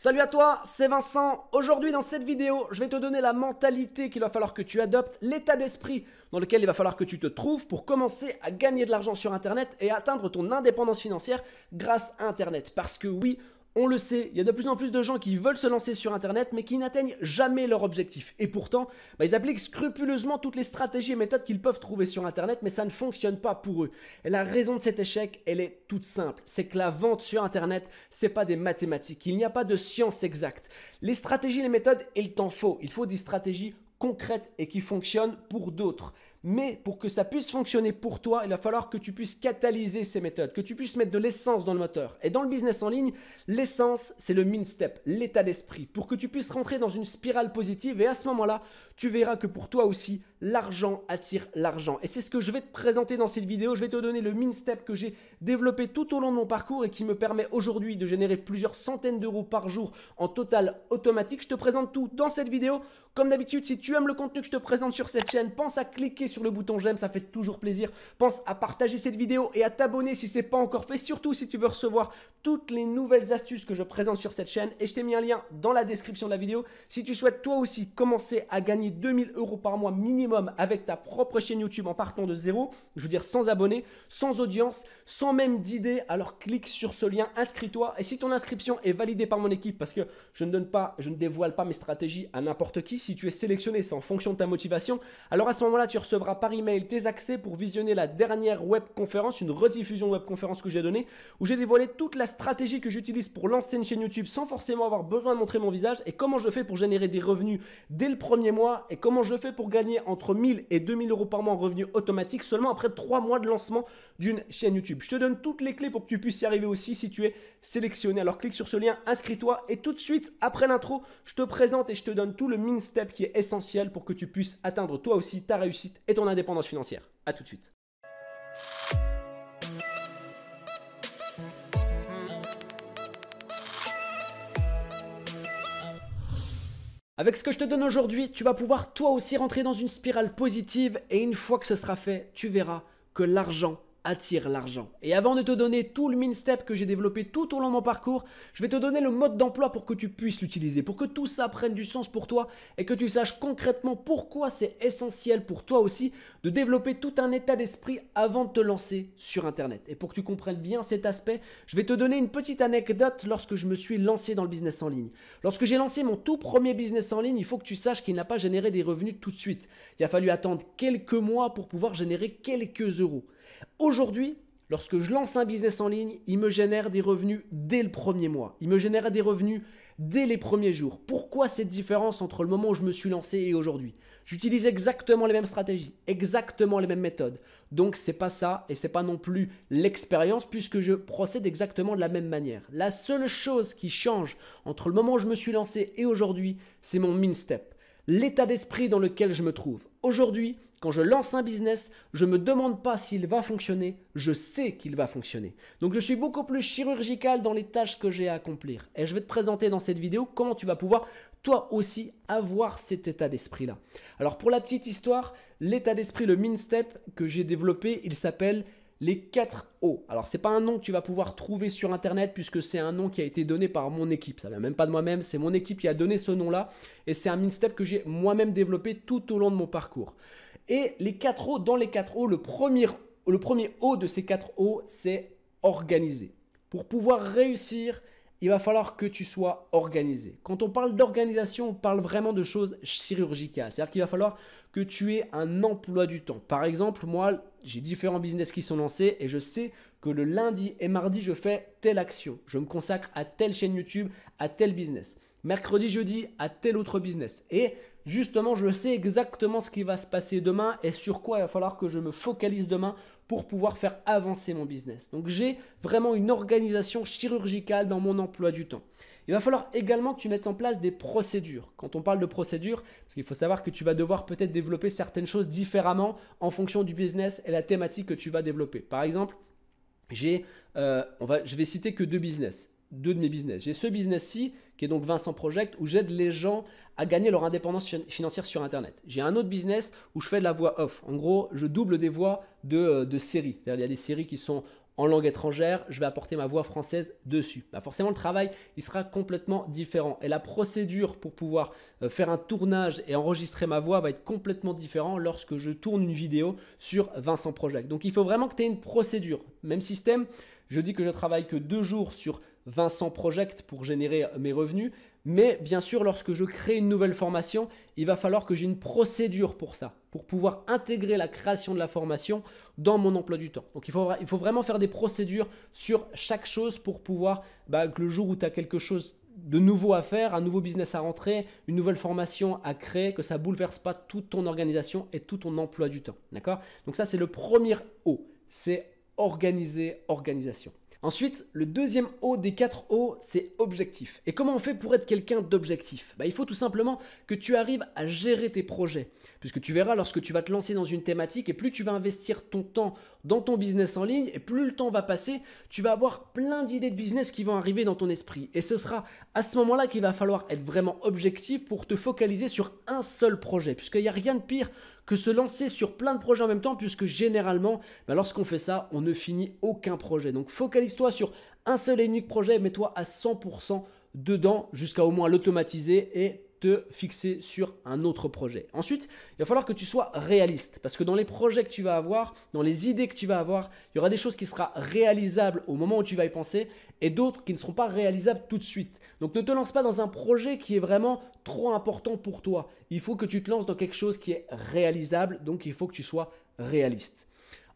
Salut à toi, c'est Vincent. Aujourd'hui dans cette vidéo, je vais te donner la mentalité qu'il va falloir que tu adoptes, l'état d'esprit dans lequel il va falloir que tu te trouves pour commencer à gagner de l'argent sur Internet et atteindre ton indépendance financière grâce à Internet. Parce que oui, on le sait, il y a de plus en plus de gens qui veulent se lancer sur Internet mais qui n'atteignent jamais leur objectif. Et pourtant, ils appliquent scrupuleusement toutes les stratégies et méthodes qu'ils peuvent trouver sur Internet, mais ça ne fonctionne pas pour eux. Et la raison de cet échec, elle est toute simple. C'est que la vente sur Internet, c'est pas des mathématiques. Il n'y a pas de science exacte. Les stratégies, les méthodes, il t'en faut. Il faut des stratégies concrètes et qui fonctionnent pour d'autres. Mais pour que ça puisse fonctionner pour toi, il va falloir que tu puisses catalyser ces méthodes, que tu puisses mettre de l'essence dans le moteur. Et dans le business en ligne, l'essence, c'est le min step, l'état d'esprit, pour que tu puisses rentrer dans une spirale positive. Et à ce moment-là, tu verras que pour toi aussi, l'argent attire l'argent. Et c'est ce que je vais te présenter dans cette vidéo. Je vais te donner le min step que j'ai développé tout au long de mon parcours et qui me permet aujourd'hui de générer plusieurs centaines d'euros par jour en total automatique. Je te présente tout dans cette vidéo. Comme d'habitude, si tu aimes le contenu que je te présente sur cette chaîne, pense à cliquer sur le bouton j'aime, ça fait toujours plaisir. Pense à partager cette vidéo et à t'abonner si ce n'est pas encore fait, surtout si tu veux recevoir toutes les nouvelles astuces que je présente sur cette chaîne. Et je t'ai mis un lien dans la description de la vidéo. Si tu souhaites toi aussi commencer à gagner 2000 euros par mois minimum avec ta propre chaîne YouTube en partant de zéro, je veux dire sans abonnés, sans audience, sans même d'idées, alors clique sur ce lien, inscris-toi. Et si ton inscription est validée par mon équipe, parce que je ne dévoile pas mes stratégies à n'importe qui, si tu es sélectionné, c'est en fonction de ta motivation, alors à ce moment-là, tu recevras par email tes accès pour visionner la dernière webconférence, une rediffusion webconférence que j'ai donnée, où j'ai dévoilé toute la stratégie que j'utilise pour lancer une chaîne YouTube sans forcément avoir besoin de montrer mon visage et comment je fais pour générer des revenus dès le premier mois et comment je fais pour gagner entre 1000 et 2000 euros par mois en revenus automatiques seulement après 3 mois de lancement d'une chaîne YouTube. Je te donne toutes les clés pour que tu puisses y arriver aussi si tu es sélectionné. Alors clique sur ce lien, inscris-toi et tout de suite après l'intro, je te présente et je te donne tout le min step qui est essentiel pour que tu puisses atteindre toi aussi ta réussite et ton indépendance financière. A tout de suite. Avec ce que je te donne aujourd'hui, tu vas pouvoir toi aussi rentrer dans une spirale positive et une fois que ce sera fait, tu verras que l'argent attire l'argent. Et avant de te donner tout le min step que j'ai développé tout au long de mon parcours, je vais te donner le mode d'emploi pour que tu puisses l'utiliser, pour que tout ça prenne du sens pour toi et que tu saches concrètement pourquoi c'est essentiel pour toi aussi de développer tout un état d'esprit avant de te lancer sur Internet. Et pour que tu comprennes bien cet aspect, je vais te donner une petite anecdote lorsque je me suis lancé dans le business en ligne. Lorsque j'ai lancé mon tout premier business en ligne, il faut que tu saches qu'il n'a pas généré des revenus tout de suite. Il a fallu attendre quelques mois pour pouvoir générer quelques euros. Aujourd'hui, lorsque je lance un business en ligne, il me génère des revenus dès le premier mois. Il me génère des revenus dès les premiers jours. Pourquoi cette différence entre le moment où je me suis lancé et aujourd'hui? J'utilise exactement les mêmes stratégies, exactement les mêmes méthodes. Donc c'est pas ça et c'est pas non plus l'expérience puisque je procède exactement de la même manière. La seule chose qui change entre le moment où je me suis lancé et aujourd'hui, c'est mon min step. L'état d'esprit dans lequel je me trouve. Aujourd'hui, quand je lance un business, je ne me demande pas s'il va fonctionner, je sais qu'il va fonctionner. Donc je suis beaucoup plus chirurgical dans les tâches que j'ai à accomplir. Et je vais te présenter dans cette vidéo comment tu vas pouvoir toi aussi avoir cet état d'esprit-là. Alors pour la petite histoire, l'état d'esprit, le min step que j'ai développé, il s'appelle les 4 O. Alors, ce n'est pas un nom que tu vas pouvoir trouver sur Internet puisque c'est un nom qui a été donné par mon équipe. Ça ne vient même pas de moi-même, c'est mon équipe qui a donné ce nom-là. Et c'est un min step que j'ai moi-même développé tout au long de mon parcours. Et les 4 O, dans les 4 O, le premier O de ces 4 O, c'est organiser. Pour pouvoir réussir, il va falloir que tu sois organisé. Quand on parle d'organisation, on parle vraiment de choses chirurgicales. C'est-à-dire qu'il va falloir que tu aies un emploi du temps. Par exemple, moi, j'ai différents business qui sont lancés et je sais que le lundi et mardi, je fais telle action. Je me consacre à telle chaîne YouTube, à tel business. Mercredi, jeudi, à tel autre business. Et justement, je sais exactement ce qui va se passer demain et sur quoi il va falloir que je me focalise demain pour pouvoir faire avancer mon business. Donc, j'ai vraiment une organisation chirurgicale dans mon emploi du temps. Il va falloir également que tu mettes en place des procédures. Quand on parle de procédures, parce qu'il faut savoir que tu vas devoir peut-être développer certaines choses différemment en fonction du business et la thématique que tu vas développer. Par exemple, je vais citer que deux de mes business. J'ai ce business-ci qui est donc Vincent Project où j'aide les gens à gagner leur indépendance financière sur Internet. J'ai un autre business où je fais de la voix off. En gros, je double des voix de séries. C'est-à-dire il y a des séries qui sont en langue étrangère, je vais apporter ma voix française dessus. Bah forcément, le travail, il sera complètement différent. Et la procédure pour pouvoir faire un tournage et enregistrer ma voix va être complètement différent lorsque je tourne une vidéo sur Vincent Project. Donc, il faut vraiment que tu aies une procédure. Même système, je dis que je travaille que 2 jours sur Vincent Project pour générer mes revenus. Mais bien sûr, lorsque je crée une nouvelle formation, il va falloir que j'ai une procédure pour ça, pour pouvoir intégrer la création de la formation dans mon emploi du temps. Donc, il faut vraiment faire des procédures sur chaque chose pour pouvoir, que le jour où tu as quelque chose de nouveau à faire, un nouveau business à rentrer, une nouvelle formation à créer, que ça ne bouleverse pas toute ton organisation et tout ton emploi du temps. D'accord? Donc ça, c'est le premier O, c'est organiser, organisation. Ensuite, le deuxième O des 4 O, c'est objectif. Et comment on fait pour être quelqu'un d'objectif? Il faut tout simplement que tu arrives à gérer tes projets. Puisque tu verras, lorsque tu vas te lancer dans une thématique et plus tu vas investir ton temps dans ton business en ligne et plus le temps va passer, tu vas avoir plein d'idées de business qui vont arriver dans ton esprit. Et ce sera à ce moment-là qu'il va falloir être vraiment objectif pour te focaliser sur un seul projet. Puisqu'il n'y a rien de pire que se lancer sur plein de projets en même temps, puisque généralement, lorsqu'on fait ça, on ne finit aucun projet. Donc focalise-toi sur un seul et unique projet, mets-toi à 100% dedans jusqu'à au moins l'automatiser et te fixer sur un autre projet. Ensuite, il va falloir que tu sois réaliste parce que dans les projets que tu vas avoir, dans les idées que tu vas avoir, il y aura des choses qui seront réalisables au moment où tu vas y penser et d'autres qui ne seront pas réalisables tout de suite. Donc ne te lance pas dans un projet qui est vraiment trop important pour toi. Il faut que tu te lances dans quelque chose qui est réalisable, donc il faut que tu sois réaliste.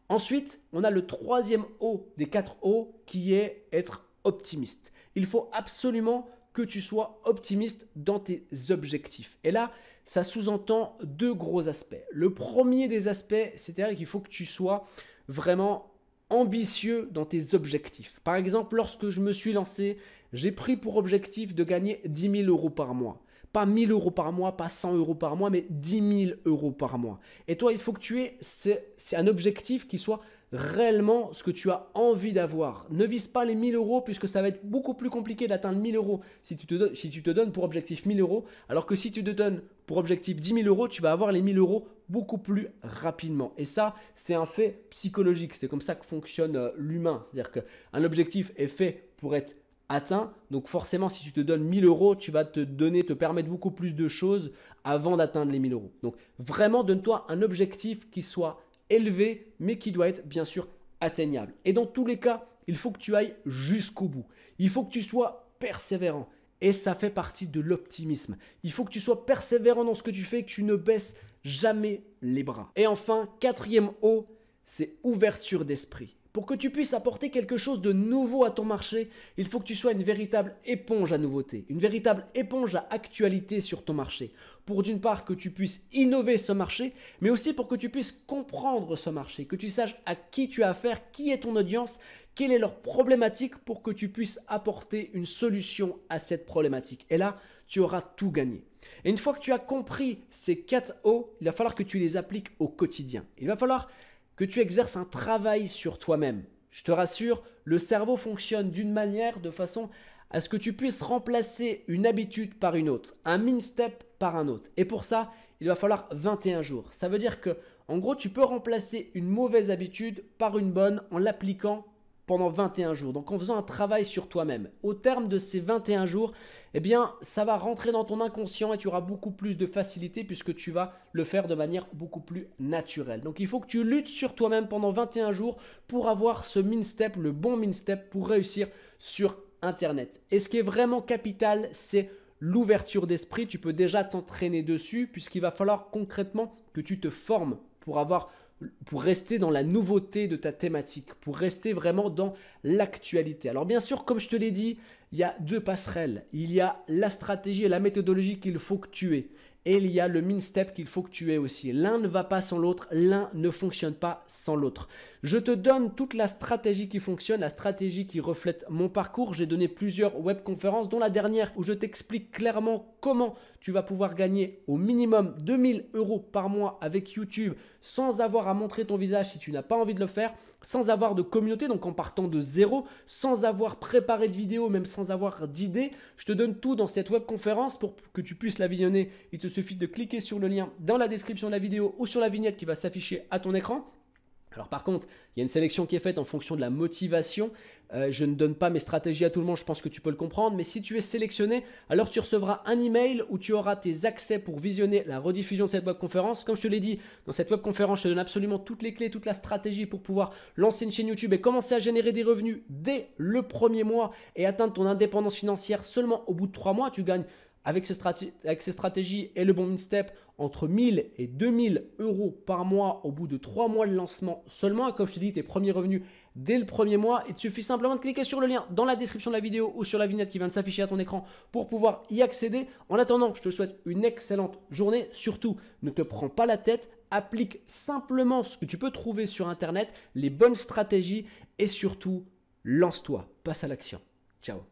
Ensuite, on a le troisième O des 4 O qui est être optimiste. Il faut absolument que tu sois optimiste dans tes objectifs. Et là, ça sous-entend 2 gros aspects. Le premier des aspects, c'est-à-dire qu'il faut que tu sois vraiment ambitieux dans tes objectifs. Par exemple, lorsque je me suis lancé, j'ai pris pour objectif de gagner 10 000 euros par mois. Pas 1 000 euros par mois, pas 100 euros par mois, mais 10 000 euros par mois. Et toi, il faut que tu aies, c'est un objectif qui soit réellement ce que tu as envie d'avoir. Ne vise pas les 1 000 euros puisque ça va être beaucoup plus compliqué d'atteindre 1 000 euros si tu te donnes pour objectif 1 000 euros. Alors que si tu te donnes pour objectif 10 000 euros, tu vas avoir les 1 000 euros beaucoup plus rapidement. Et ça, c'est un fait psychologique. C'est comme ça que fonctionne l'humain. C'est-à-dire qu'un objectif est fait pour être atteint. Donc forcément, si tu te donnes 1 000 euros, tu vas te permettre beaucoup plus de choses avant d'atteindre les 1 000 euros. Donc vraiment, donne-toi un objectif qui soit élevé, mais qui doit être bien sûr atteignable. Et dans tous les cas, il faut que tu ailles jusqu'au bout. Il faut que tu sois persévérant. Et ça fait partie de l'optimisme. Il faut que tu sois persévérant dans ce que tu fais, que tu ne baisses jamais les bras. Et enfin, 4e O, c'est ouverture d'esprit. Pour que tu puisses apporter quelque chose de nouveau à ton marché, il faut que tu sois une véritable éponge à nouveautés, une véritable éponge à actualité sur ton marché. Pour d'une part que tu puisses innover ce marché, mais aussi pour que tu puisses comprendre ce marché, que tu saches à qui tu as affaire, qui est ton audience, quelle est leur problématique pour que tu puisses apporter une solution à cette problématique. Et là, tu auras tout gagné. Et une fois que tu as compris ces 4 O, il va falloir que tu les appliques au quotidien. Il va falloir que tu exerces un travail sur toi-même. Je te rassure, le cerveau fonctionne d'une manière de façon à ce que tu puisses remplacer une habitude par une autre, un min-step par un autre. Et pour ça, il va falloir 21 jours. Ça veut dire que, en gros, tu peux remplacer une mauvaise habitude par une bonne en l'appliquant pendant 21 jours. Donc en faisant un travail sur toi-même. Au terme de ces 21 jours, eh bien, ça va rentrer dans ton inconscient et tu auras beaucoup plus de facilité puisque tu vas le faire de manière beaucoup plus naturelle. Donc il faut que tu luttes sur toi-même pendant 21 jours pour avoir ce min-step, le bon min-step pour réussir sur Internet. Et ce qui est vraiment capital, c'est l'ouverture d'esprit. Tu peux déjà t'entraîner dessus puisqu'il va falloir concrètement que tu te formes pour rester dans la nouveauté de ta thématique, pour rester vraiment dans l'actualité. Alors bien sûr, comme je te l'ai dit, il y a 2 passerelles. Il y a la stratégie et la méthodologie qu'il faut que tu aies. Et il y a le min-step qu'il faut que tu aies aussi. L'un ne va pas sans l'autre, l'un ne fonctionne pas sans l'autre. Je te donne toute la stratégie qui fonctionne, la stratégie qui reflète mon parcours. J'ai donné plusieurs webconférences, dont la dernière où je t'explique clairement comment tu vas pouvoir gagner au minimum 2 000 euros par mois avec YouTube sans avoir à montrer ton visage si tu n'as pas envie de le faire, sans avoir de communauté, donc en partant de zéro, sans avoir préparé de vidéo, même sans avoir d'idée. Je te donne tout dans cette webconférence pour que tu puisses la visionner. Il te suffit de cliquer sur le lien dans la description de la vidéo ou sur la vignette qui va s'afficher à ton écran. Alors par contre, il y a une sélection qui est faite en fonction de la motivation. Je ne donne pas mes stratégies à tout le monde, je pense que tu peux le comprendre. Mais si tu es sélectionné, alors tu recevras un email où tu auras tes accès pour visionner la rediffusion de cette webconférence. Comme je te l'ai dit, dans cette webconférence, je te donne absolument toutes les clés, toute la stratégie pour pouvoir lancer une chaîne YouTube et commencer à générer des revenus dès le premier mois et atteindre ton indépendance financière seulement au bout de 3 mois. Tu gagnes avec ces stratégies et le bon step entre 1000 et 2000 euros par mois au bout de 3 mois de lancement seulement. Et comme je te dis, tes premiers revenus dès le premier mois. Il te suffit simplement de cliquer sur le lien dans la description de la vidéo ou sur la vignette qui vient de s'afficher à ton écran pour pouvoir y accéder. En attendant, je te souhaite une excellente journée. Surtout, ne te prends pas la tête. Applique simplement ce que tu peux trouver sur Internet, les bonnes stratégies et surtout, lance-toi. Passe à l'action. Ciao.